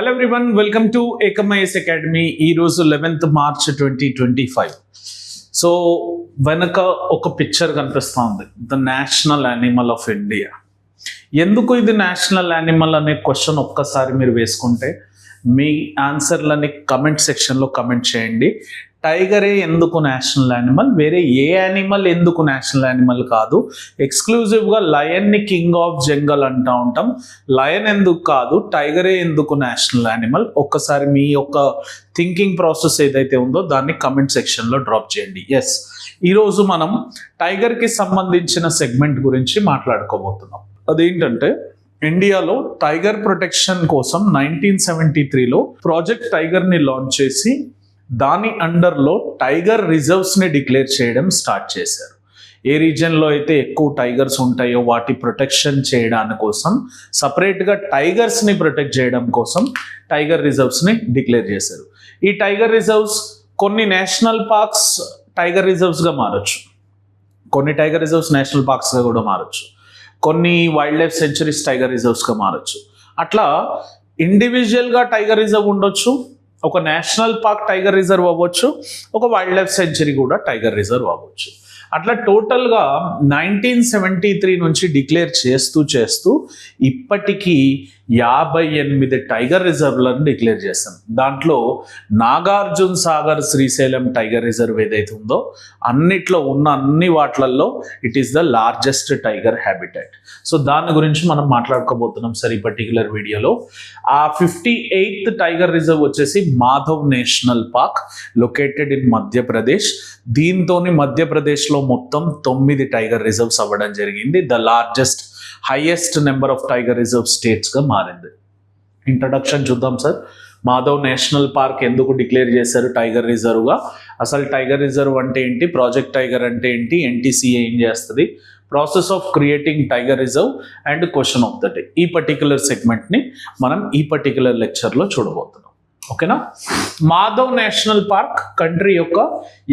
Hello everyone, welcome to Ekamais Academy. ఈ రోజు 11th March 2025. So వెనక ఒక పిక్చర్ కనిపిస్తూ ఉంది, the national animal of India. ఎందుకు ఇది నేషనల్ యానిమల్ అనే క్వశ్చన్ ఒక్కసారి మీరు వేసుకుంటే మీ ఆన్సర్లని కమెంట్ సెక్షన్లో కమెంట్ చేయండి. టైగరే ఎందుకు నేషనల్ యానిమల్, వేరే ఏ యానిమల్ ఎందుకు నేషనల్ యానిమల్ కాదు, ఎక్స్క్లూజివ్గా లయన్ని కింగ్ ఆఫ్ జంగల్ అంటూ ఉంటాం. లయన్ ఎందుకు కాదు, టైగరే ఎందుకు నేషనల్ యానిమల్? ఒక్కసారి మీ యొక్క థింకింగ్ ప్రాసెస్ ఏదైతే ఉందో దాన్ని కమెంట్ సెక్షన్లో డ్రాప్ చేయండి. ఎస్, ఈరోజు మనం టైగర్కి సంబంధించిన సెగ్మెంట్ గురించి మాట్లాడుకోబోతున్నాం. అదేంటంటే ఇండియాలో టైగర్ ప్రొటెక్షన్ కోసం 1973లో ప్రాజెక్ట్ టైగర్ని లాంచ్ చేసి దాని అండర్లో టైగర్ రిజర్వ్స్ని డిక్లేర్ చేయడం స్టార్ట్ చేశారు. ఏ రీజన్లో అయితే ఎక్కువ టైగర్స్ ఉంటాయో వాటి ప్రొటెక్షన్ చేయడానికి కోసం సపరేట్గా టైగర్స్ని ప్రొటెక్ట్ చేయడం కోసం టైగర్ రిజర్వ్స్ని డిక్లేర్ చేశారు. ఈ టైగర్ రిజర్వ్స్ కొన్ని నేషనల్ పార్క్స్ టైగర్ రిజర్వ్స్గా మారచ్చు, కొన్ని టైగర్ రిజర్వ్స్ నేషనల్ పార్క్స్గా కూడా మారచ్చు, కొన్ని వైల్డ్ లైఫ్ సెంచరీస్ టైగర్ రిజర్వ్స్గా మారచ్చు. అట్లా ఇండివిజువల్గా టైగర్ రిజర్వ్ ఉండొచ్చు, ఒక నేషనల్ పార్క్ టైగర్ రిజర్వ్ అవ్వచ్చు, ఒక వైల్డ్ లైఫ్ సెంచరీ కూడా టైగర్ రిజర్వ్ అవ్వచ్చు. అట్లా టోటల్గా 1973 నుంచి డిక్లేర్ చేస్తూ ఇప్పటికీ 58 టైగర్ రిజర్వ్లను డిక్లేర్ చేస్తాం. దాంట్లో నాగార్జున సాగర్ శ్రీశైలం టైగర్ రిజర్వ్ ఏదైతే ఉందో అన్నిట్లో ఉన్న అన్ని వాటిలలో it is the largest tiger habitat. So దాని గురించి మనం మాట్లాడుకోబోతున్నాం సార్ ఈ పర్టికులర్ వీడియోలో. ఆ 58th టైగర్ రిజర్వ్ వచ్చేసి Madhav national park, located in Madhya Pradesh. దీంతో మధ్యప్రదేశ్లో మొత్తం 9 టైగర్ రిజర్వ్స్ అవ్వడం జరిగింది. The largest highest number of tiger reserve స్టేట్స్గా మారింది. ఇంట్రడక్షన్ చూద్దాం సార్. మాధవ్ నేషనల్ పార్క్ ఎందుకు డిక్లేర్ చేశారు టైగర్ రిజర్వ్గా, అసలు టైగర్ రిజర్వ్ అంటే ఏంటి, ప్రాజెక్ట్ టైగర్ అంటే ఏంటి, ఎన్టీసీఏ ఏం చేస్తుంది, process of creating tiger reserve and question of the day. ఈ పర్టికులర్ సెగ్మెంట్ని మనం ఈ పర్టికులర్ లెక్చర్లో చూడబోతున్నాం. ఓకేనా? మాధవ్ నేషనల్ పార్క్ కంట్రీ యొక్క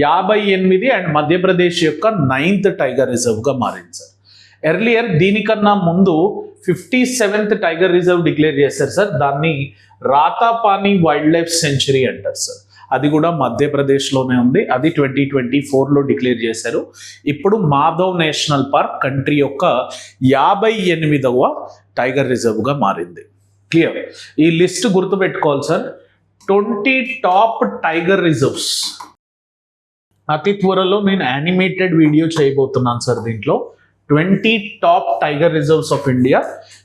58 అండ్ మధ్యప్రదేశ్ యొక్క 9th టైగర్ రిజర్వ్గా మారింది సార్. ఎర్లియర్ దీనికన్నా ముందు 57th టైగర్ రిజర్వ్ డిక్లేర్ చేశారు సార్. దాన్ని రాతాపాని వైల్డ్ లైఫ్ సెంచరీ అంటారు సార్. అది కూడా మధ్యప్రదేశ్లోనే ఉంది. అది 2024లో డిక్లేర్ చేశారు. ఇప్పుడు మాధవ్ నేషనల్ పార్క్ కంట్రీ యొక్క 58వ టైగర్ రిజర్వ్గా మారింది. క్లియర్? ఈ లిస్ట్ గుర్తుపెట్టుకోవాలి సార్. 20 top tiger reserves. అతి త్వరలో నేను యానిమేటెడ్ వీడియో చేయబోతున్నాను సార్. దీంట్లో 20 top tiger reserves of India,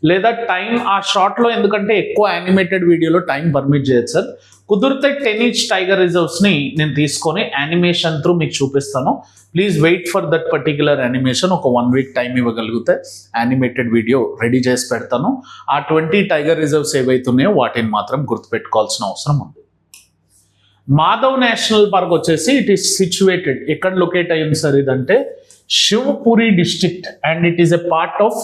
లేదా టైం ఆ షార్ట్లో, ఎందుకంటే ఎక్కువ యానిమేటెడ్ వీడియోలో టైం పర్మిట్ చేయదు సార్. కుదిరితే 10 each టైగర్ రిజర్వ్స్ని నేను తీసుకొని యానిమేషన్ త్రూ మీకు చూపిస్తాను. Please wait for that particular animation. ఒక 1 week టైం ఇవ్వగలిగితే యానిమేటెడ్ వీడియో రెడీ చేసి పెడతాను. ఆ 20 టైగర్ రిజర్వ్స్ ఏవైతున్నాయో వాటిని మాత్రం గుర్తుపెట్టుకోవాల్సిన అవసరం ఉంది. మాధవ్ నేషనల్ పార్క్ వచ్చేసి ఇట్ ఈస్ సిచ్యువేటెడ్, ఎక్కడ లొకేట్ అయ్యింది సార్ ఇదంటే Shivpuri district, and it is a part of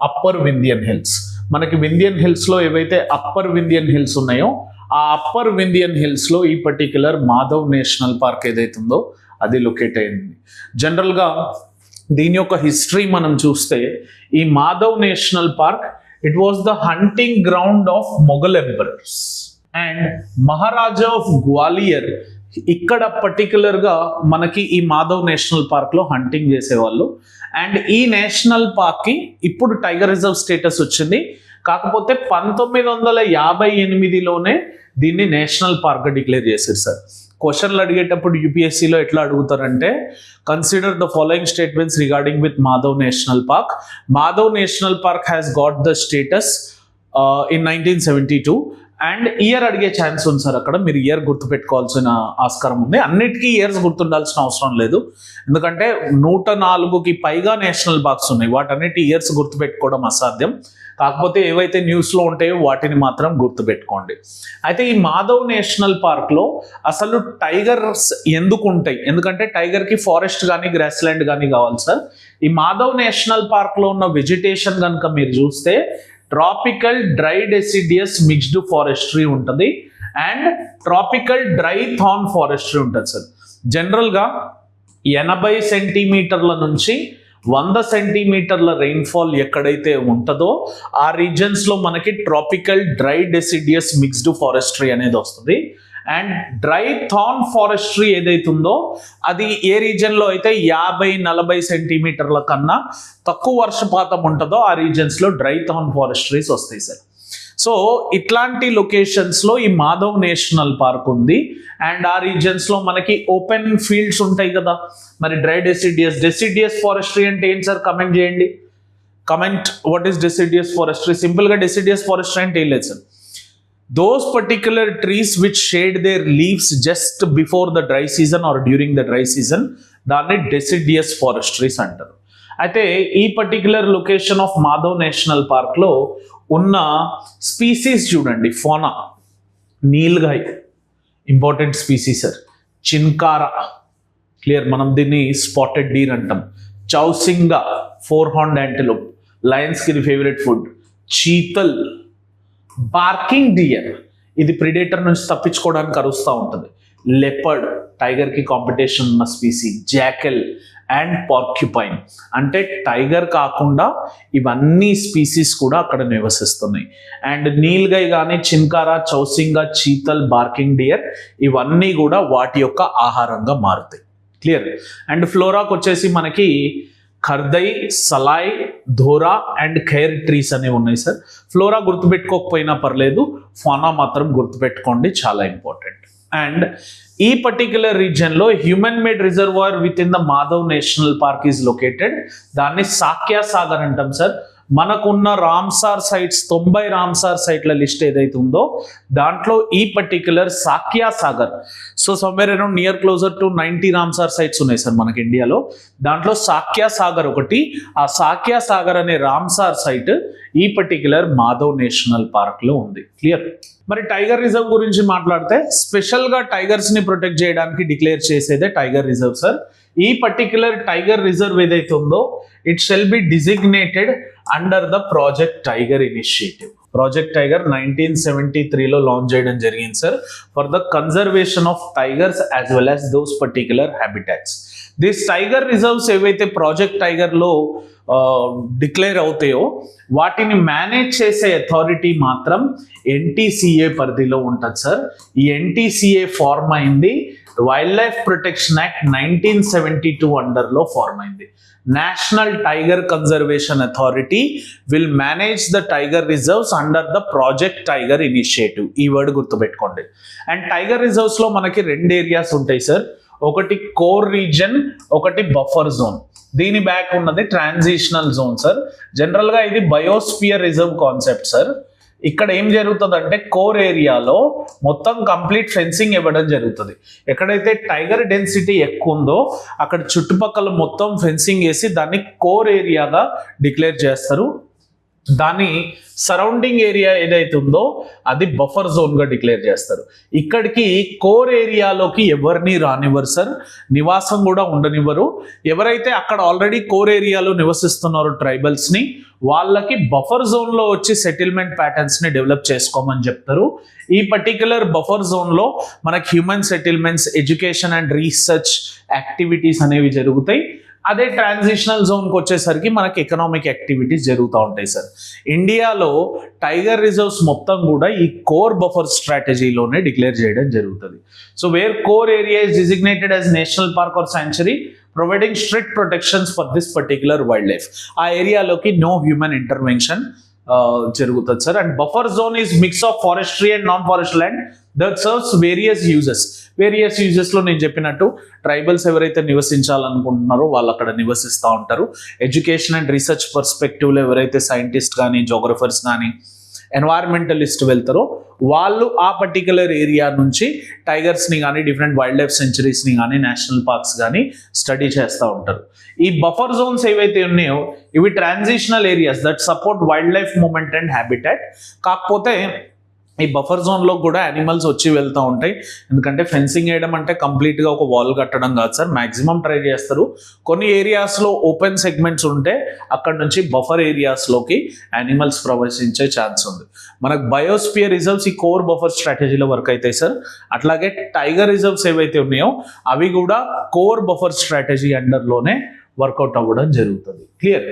upper Vindhyan hills. మనకి వింధ్యన్ హిల్స్లో ఏవైతే అప్పర్ వింధ్యన్ హిల్స్ ఉన్నాయో ఆ అప్పర్ వింధ్యన్ హిల్స్లో ఈ పర్టిక్యులర్ మాధవ్ నేషనల్ పార్క్ ఏదైతే ఉందో అది లొకేట్ అయింది. జనరల్గా దీని యొక్క హిస్టరీ మనం చూస్తే ఈ Madhav national park it was the hunting ground of Mughal emperors and Maharaja of Gwalior. ఇక్కడ పర్టికులర్గా మనకి ఈ మాధవ్ నేషనల్ పార్క్లో హంటింగ్ చేసేవాళ్ళు. అండ్ ఈ నేషనల్ పార్క్కి ఇప్పుడు టైగర్ రిజర్వ్ స్టేటస్ వచ్చింది. కాకపోతే 1958లోనే దీన్ని నేషనల్ పార్క్గా డిక్లేర్ చేశారు సార్. క్వశ్చన్లు అడిగేటప్పుడు యూపీఎస్సీలో ఎట్లా అడుగుతారంటే, consider the following statements regarding with Madhav national park. Madhav national park has got the status in 1972 and year అడిగే ఛాన్స్ ఉంది సార్. అక్కడ మీరు ఇయర్ గుర్తుపెట్టుకోవాల్సిన ఆస్కారం ఉంది. అన్నిటికీ ఇయర్స్ గుర్తుండాల్సిన అవసరం లేదు, ఎందుకంటే 104కి పైగా నేషనల్ పార్క్స్ ఉన్నాయి. వాటన్నిటి ఇయర్స్ గుర్తుపెట్టుకోవడం అసాధ్యం. కాకపోతే ఏవైతే న్యూస్లో ఉంటాయో వాటిని మాత్రం గుర్తుపెట్టుకోండి. అయితే ఈ మాధవ్ నేషనల్ పార్క్లో అసలు టైగర్స్ ఎందుకు ఉంటాయి, ఎందుకంటే టైగర్కి ఫారెస్ట్ కానీ గ్రాస్ ల్యాండ్ కానీ కావాలి సార్. ఈ మాధవ్ నేషనల్ పార్క్లో ఉన్న వెజిటేషన్ కనుక మీరు చూస్తే tropical dry deciduous mixed forestry ఉంటుంది and tropical dry thorn forestry ఉంటుంది సార్. జనరల్గా 80 సెంటీమీటర్ల నుంచి 100 సెంటీమీటర్ల రెయిన్ఫాల్ ఎక్కడైతే ఉంటుందో ఆ రీజన్స్లో మనకి tropical dry deciduous mixed forestry అనేది వస్తుంది. అండ్ డ్రై థార్న్ ఫారెస్ట్రీ ఏదైతే ఉందో అది ఏ రీజన్లో అయితే 50-40 సెంటీమీటర్ల కన్నా తక్కువ వర్షపాతం ఉంటుందో ఆ రీజన్స్లో డ్రై థార్న్ ఫారెస్ట్రీస్ వస్తాయి సార్. సో ఇట్లాంటి లొకేషన్స్లో ఈ మాధవ్ నేషనల్ పార్క్ ఉంది. అండ్ ఆ రీజన్స్లో మనకి ఓపెన్ ఫీల్డ్స్ ఉంటాయి కదా. మరి డ్రై డెసిడియస్ ఫారెస్ట్రీ అంటే ఏంటి సార్? కమెంట్ చేయండి. Comment what is deciduous forestry. సింపుల్గా డెసిడియస్ ఫారెస్ట్రీ అంటే ఏం లేదు sir, those particular trees which shade their leaves just before the dry season or during the dry season, దాన్ని డెసిడియస్ ఫారెస్ట్రీస్ అంటారు. అయితే ఈ particular location of Madhav national పార్క్లో ఉన్న స్పీసీస్ చూడండి. Fauna, nilgai important species sir. Chinkara clear, మనం దీన్ని స్పాటెడ్ డీర్ అంటాం. చౌసింగా, 4 హార్న్డ్ యాంటిలోప్, లయన్స్కి ఇది ఫేవరెట్ ఫుడ్. చీతల్, బార్కింగ్ డియర్, ఇది ప్రిడేటర్ నుంచి తప్పించుకోవడానికి అరుస్తూ ఉంటుంది. లెపర్డ్, టైగర్కి కాంపిటీషన్ ఉన్న స్పీసీ. జాకెల్ అండ్ పార్క్యుపైన్, అంటే టైగర్ కాకుండా ఇవన్నీ స్పీసీస్ కూడా అక్కడ నివసిస్తున్నాయి. అండ్ నీల్గై కానీ, చిన్కారా, చౌసింగా, చీతల్, బార్కింగ్ డియర్ ఇవన్నీ కూడా వాటి యొక్క ఆహారంగా మారుతాయి. క్లియర్. అండ్ ఫ్లోరాకు వచ్చేసి మనకి ఖర్దై, సలాయ్, ధోరా అండ్ ఖైర్ ట్రీస్ అనేవి ఉన్నాయి సార్. ఫ్లోరా గుర్తుపెట్టుకోకపోయినా పర్లేదు, ఫానా మాత్రం గుర్తుపెట్టుకోండి, చాలా ఇంపార్టెంట్. అండ్ ఈ పర్టిక్యులర్ రీజియన్లో human made reservoir within the Madhav national park is located. దాన్ని సాక్యా సాగర్ అంటాం సార్. మనకున్న రామ్సార్ సైట్స్ 90 రామ్సార్ సైట్ల లిస్ట్ ఏదైతే ఉందో దాంట్లో ఈ particular Sakhya Sagar, so somewhere around near closer to 90 Ramsar sites ఉన్నాయి సార్ మనకి ఇండియాలో. దాంట్లో సాక్యా సాగర్ ఒకటి. ఆ సాక్యా సాగర్ అనే రామ్సార్ సైట్ ఈ పర్టిక్యులర్ మాధవ్ నేషనల్ పార్క్లో ఉంది. క్లియర్. మరి టైగర్ రిజర్వ్ గురించి మాట్లాడితే స్పెషల్గా టైగర్స్ని ప్రొటెక్ట్ చేయడానికి డిక్లేర్ చేసేదే టైగర్ రిజర్వ్ సార్. ఈ పర్టిక్యులర్ టైగర్ రిజర్వ్ ఏదైతే ఉందో it shall be designated under the project tiger initiative. Project tiger 1973లో లాంచ్ చేయడం జరిగింది sir, for the conservation of tigers as well as those particular habitats. This tiger reserves ఏవైతే project టైగర్లో declare అవుతాయో వాటిని manage చేసే అథారిటీ మాత్రం NTCA పరిధిలో ఉంటుంది సార్. ఈ ఎన్టీసీఏ ఫార్మ్ అయింది వైల్డ్ లైఫ్ ప్రొటెక్షన్ యాక్ట్ 1972 అండర్లో ఫార్మ్ అయింది. National tiger conservation authority will manage the tiger reserves under the project tiger initiative. ఈ వర్డ్ గుర్తుపెట్టుకోండి. అండ్ టైగర్ రిజర్వ్స్లో మనకి 2 ఏరియాస్ ఉంటాయి సార్. ఒకటి కోర్ రీజన్, ఒకటి బఫర్ జోన్. దీని బ్యాక్ ఉన్నది ట్రాన్సిషనల్ జోన్ సార్. జనరల్గా ఇది బయోస్పియర్ రిజర్వ్ కాన్సెప్ట్ సార్. ఇక్కడ ఏం జరుగుతుందంటే కోర్ ఏరియాలో మొత్తం కంప్లీట్ ఫెన్సింగ్ ఇవ్వడం జరుగుతుంది. ఎక్కడైతే టైగర్ డెన్సిటీ ఎక్కువ ఉందో అక్కడ చుట్టుపక్కల మొత్తం ఫెన్సింగ్ వేసి దాన్ని కోర్ ఏరియాగా డిక్లేర్ చేస్తారు. దాని సరౌండింగ్ ఏరియా ఏదైతే ఉందో అది బఫర్ జోన్గా డిక్లేర్ చేస్తారు. ఇక్కడికి కోర్ ఏరియాలోకి ఎవరిని రానివ్వరు సార్, నివాసం కూడా ఉండనివ్వరు. ఎవరైతే అక్కడ ఆల్రెడీ కోర్ ఏరియాలో నివసిస్తున్నారో ట్రైబల్స్ని, వాళ్ళకి బఫర్ జోన్లో వచ్చి సెటిల్మెంట్ ప్యాటర్న్స్ని డెవలప్ చేసుకోమని చెప్తారు. ఈ పర్టిక్యులర్ బఫర్ జోన్లో మనకి human settlements, education and research activities అనేవి జరుగుతాయి. అదే ట్రాన్సిషనల్ జోన్కి వచ్చేసరికి మనకి ఎకనామిక్ యాక్టివిటీస్ జరుగుతూ ఉంటాయి సార్. ఇండియాలో టైగర్ రిజర్వ్స్ మొత్తం కూడా ఈ కోర్ బఫర్ స్ట్రాటజీలోనే డిక్లేర్ చేయడం జరుగుతుంది. So where core area is designated as national park or sanctuary providing strict protections for this particular wildlife. ఆ ఏరియాలోకి నో హ్యూమన్ ఇంటర్వెన్షన్ జరుగుతుంది sir. And buffer zone is mix of forestry and non forest land that serves various యూజెస్లో నేను చెప్పినట్టు tribals ఎవరైతే నివసించాలనుకుంటున్నారో వాళ్ళు అక్కడ నివసిస్తూ ఉంటారు. ఎడ్యుకేషన్ అండ్ రీసెర్చ్ పర్స్పెక్టివ్లో ఎవరైతే సైంటిస్ట్ కానీ, జోగ్రఫర్స్ కానీ, ఎన్వైర్మెంటలిస్ట్ వెళ్తారో వాళ్ళు ఆ పర్టికులర్ ఏరియా నుంచి టైగర్స్ని కానీ, డిఫరెంట్ వైల్డ్ లైఫ్ సెంచరీస్ని కానీ, నేషనల్ పార్క్స్ కానీ స్టడీ చేస్తూ ఉంటారు. ఈ బఫర్ జోన్స్ ఏవైతే ఉన్నాయో ఇవి transitional areas that support wildlife movement and habitat. కాకపోతే ఈ బఫర్ జోన్లో కూడా యానిమల్స్ వచ్చి వెళ్తూ ఉంటాయి. ఎందుకంటే ఫెన్సింగ్ వేయడం అంటే కంప్లీట్గా ఒక వాల్ కట్టడం కాదు సార్, మ్యాక్సిమం ట్రై చేస్తారు. కొన్ని ఏరియాస్లో ఓపెన్ సెగ్మెంట్స్ ఉంటే అక్కడ నుంచి బఫర్ ఏరియాస్లోకి యానిమల్స్ ప్రవేశించే ఛాన్స్ ఉంది. మనకు బయోస్పియర్ రిజర్వ్స్ ఈ కోర్ బఫర్ స్ట్రాటజీలో వర్క్ అవుతాయి సార్. అట్లాగే టైగర్ రిజర్వ్స్ ఏవైతే ఉన్నాయో అవి కూడా కోర్ బఫర్ స్ట్రాటజీ అండర్లోనే వర్కౌట్ అవ్వడం జరుగుతుంది. క్లియర్?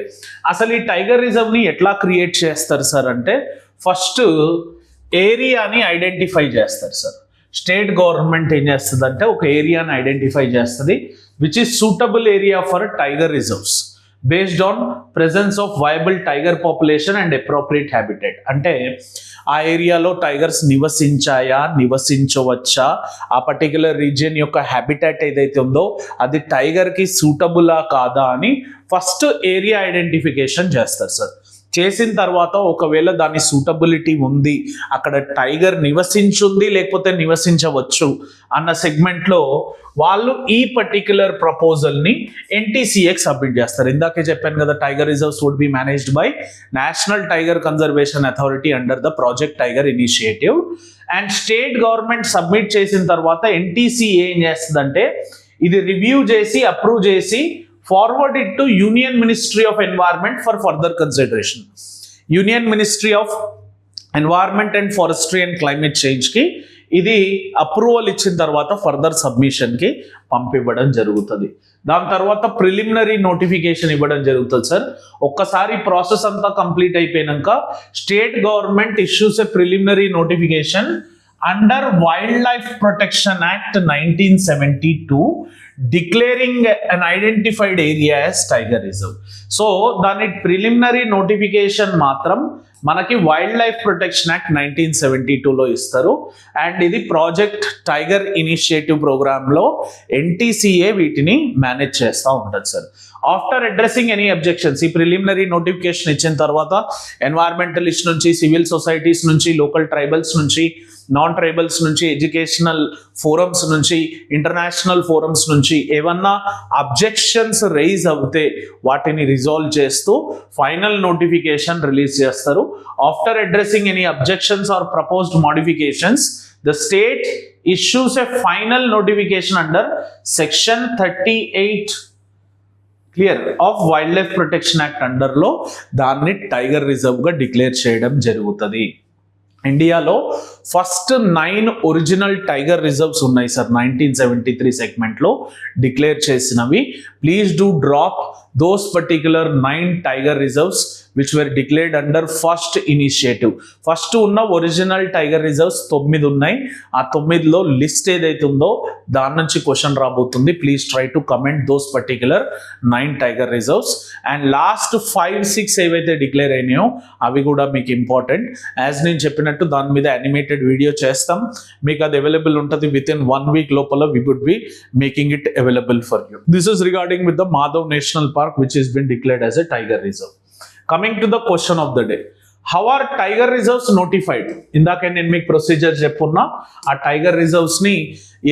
అసలు ఈ టైగర్ రిజర్వ్ని ఎట్లా క్రియేట్ చేస్తారు సార్ అంటే, ఫస్ట్ ఏరియాని ఐడెంటిఫై చేస్తారు సార్. స్టేట్ గవర్నమెంట్ ఏం చేస్తుంది అంటే ఒక ఏరియాని ఐడెంటిఫై చేస్తుంది which is suitable area for tiger reserves based on presence of viable tiger population and appropriate habitat. అంటే ఆ ఏరియాలో టైగర్స్ నివసించాయా, నివసించవచ్చా, ఆ పర్టికులర్ రీజియన్ యొక్క హ్యాబిటాట్ ఏదైతే ఉందో అది టైగర్కి సూటబులా కాదా అని ఫస్ట్ ఏరియా ఐడెంటిఫికేషన్ చేస్తారు సార్. చేసిన తర్వాత ఒకవేళ దాని సూటబిలిటీ ఉంది, అక్కడ టైగర్ నివసించుంది లేకపోతే నివసించవచ్చు అన్న సెగ్మెంట్లో వాళ్ళు ఈ పర్టిక్యులర్ ప్రపోజల్ని ఎన్టీసీఏకి సబ్మిట్ చేస్తారు. ఇందాకే చెప్పాను కదా, tiger reserves would be managed by National tiger conservation Authority under the project tiger initiative. And state government submit చేసిన తర్వాత ఎన్టీసీఏ ఏం చేస్తుందంటే ఇది రివ్యూ చేసి అప్రూవ్ చేసి forward it to Union Ministry of Environment for further consideration. Union Ministry of Environment and Forestry and Climate Change ki ఇది approval ఇచ్చిన తర్వాత ఫర్దర్ సబ్మిషన్కి పంపివ్వడం జరుగుతుంది. దాని తర్వాత ప్రిలిమినరీ నోటిఫికేషన్ ఇవ్వడం జరుగుతుంది సార్. ఒక్కసారి ప్రాసెస్ అంతా కంప్లీట్ అయిపోయాక state government issues A preliminary notification under wild life protection act 1972 declaring an identified area as tiger reserve. So దాని ప్రిలిమినరీ నోటిఫికేషన్ మాత్రం మనకి వైల్డ్ లైఫ్ ప్రొటెక్షన్ యాక్ట్ 1972లో ఇస్తారు. అండ్ ఇది ప్రాజెక్ట్ టైగర్ ఇనిషియేటివ్ ప్రోగ్రాంలో NTCA వీటిని manage చేస్తూ ఉంటుంది sir. After addressing any objections, ఈ ప్రిలిమినరీ నోటిఫికేషన్ ఇచ్చిన తర్వాత ఎన్వైర్మెంటలిస్ట్ నుంచి, సివిల్ సొసైటీస్ నుంచి, లోకల్ ట్రైబల్స్ నుంచి, నాన్ ట్రైబల్స్ నుంచి, ఎడ్యుకేషనల్ ఫోరమ్స్ నుంచి, ఇంటర్నేషనల్ ఫోరమ్స్ నుంచి ఏమన్నా అబ్జెక్షన్స్ రైజ్ అవుతే వాటిని రిజాల్వ్ చేస్తూ ఫైనల్ నోటిఫికేషన్ రిలీజ్ చేస్తారు. After addressing any objections or proposed modifications, the state issues a final notification under section 38 clear of wildlife protection act అండర్లో దాన్ని tiger రిజర్వ్గా డిక్లేర్ చేయడం జరుగుతుంది. ఇండియాలో ఫస్ట్ 9 ఒరిజినల్ టైగర్ రిజర్వ్స్ ఉన్నాయి sir 1973 సెగ్మెంట్లో declare చేసినవి. Please do drop those particular 9 tiger reserves which were declared under first initiative. First ఉన్న ఒరిజినల్ టైగర్ రిజర్వ్స్ 9 ఉన్నాయి. ఆ 9లో లిస్ట్ ఏదైతే ఉందో దాని నుంచి క్వశ్చన్ రాబోతుంది. Please try to comment those particular 9 tiger reserves. And last 5-6 ఏవైతే డిక్లేర్ అయినాయో అవి కూడా మీకు ఇంపార్టెంట్. యాజ్ నేను చెప్పినట్టు దాని మీద యానిమేటెడ్ వీడియో చేస్తాం, మీకు అది అవైలబుల్ ఉంటుంది. విత్ ఇన్ 1 week లోపల we would be making it available for you. This is regarding with the Madhav National Park which has been declared as a tiger reserve. Coming to the question of the day, how are tiger reserves notified? ఇందాక నేను మీకు procedure చెప్పున్నా. ఆ tiger reserves ని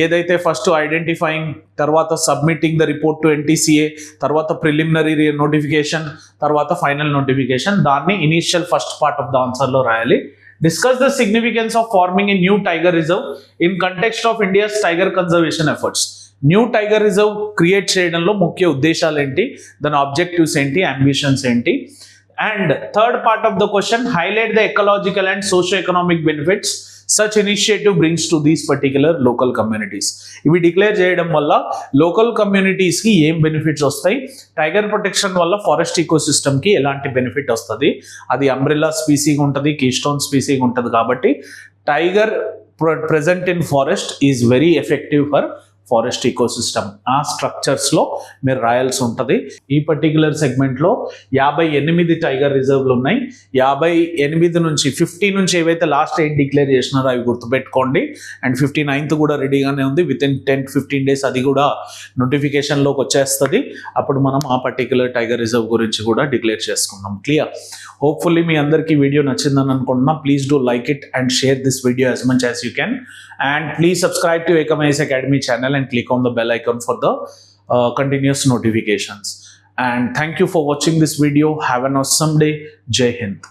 ఏదైతే first identifying, తర్వాత submitting the report to NTCA, తర్వాత preliminary notification, తర్వాత final notification, దాన్ని initial first part of the ఆన్సర్లో రాయాలి. Discuss the significance of forming a new tiger reserve in context of India's tiger conservation efforts. New tiger reserve create చేయడంలో ముఖ్య ఉద్దేశాలు ఏంటి, దాని ఆబ్జెక్టివ్స్ ఏంటి, అంబిషన్స్ ఏంటి. And third part of the question, highlight the ecological and socio economic benefits such initiative brings to these particular local communities. ఇవి declare చేయడం వల్ల లోకల్ కమ్యూనిటీస్కి ఏం బెనిఫిట్స్ వస్తాయి, టైగర్ ప్రొటెక్షన్ వల్ల ఫారెస్ట్ ఈకోసిస్టమ్కి ఎలాంటి బెనిఫిట్ వస్తుంది, అది అంబ్రెల్లా స్పీసీగా ఉంటుంది, కీస్టోన్ స్పీసీగా ఉంటుంది. కాబట్టి tiger present in forest is very effective for forest ecosystem. ఆ స్ట్రక్చర్స్లో మీరు రాయాల్సి ఉంటుంది. ఈ పర్టిక్యులర్ సెగ్మెంట్లో 58 టైగర్ రిజర్వ్లు ఉన్నాయి. 58 నుంచి 50 నుంచి ఏవైతే లాస్ట్ 8 డిక్లేర్ చేసినారో అవి గుర్తుపెట్టుకోండి. అండ్ 59th కూడా రెడీగానే ఉంది. విత్ ఇన్ 10-15 days అది కూడా నోటిఫికేషన్లోకి వచ్చేస్తుంది. అప్పుడు మనం ఆ పర్టిక్యులర్ టైగర్ రిజర్వ్ గురించి కూడా డిక్లేర్ చేసుకుందాం. క్లియర్? హోప్ఫుల్లీ మీ అందరికీ వీడియో నచ్చిందని అనుకుంటున్నా. Please do like it and share this video as much as you can. And please subscribe to Ekam IAS Academy channel and click on the bell icon for the continuous notifications. And thank you for watching this video. Have an awesome day. Jai Hind.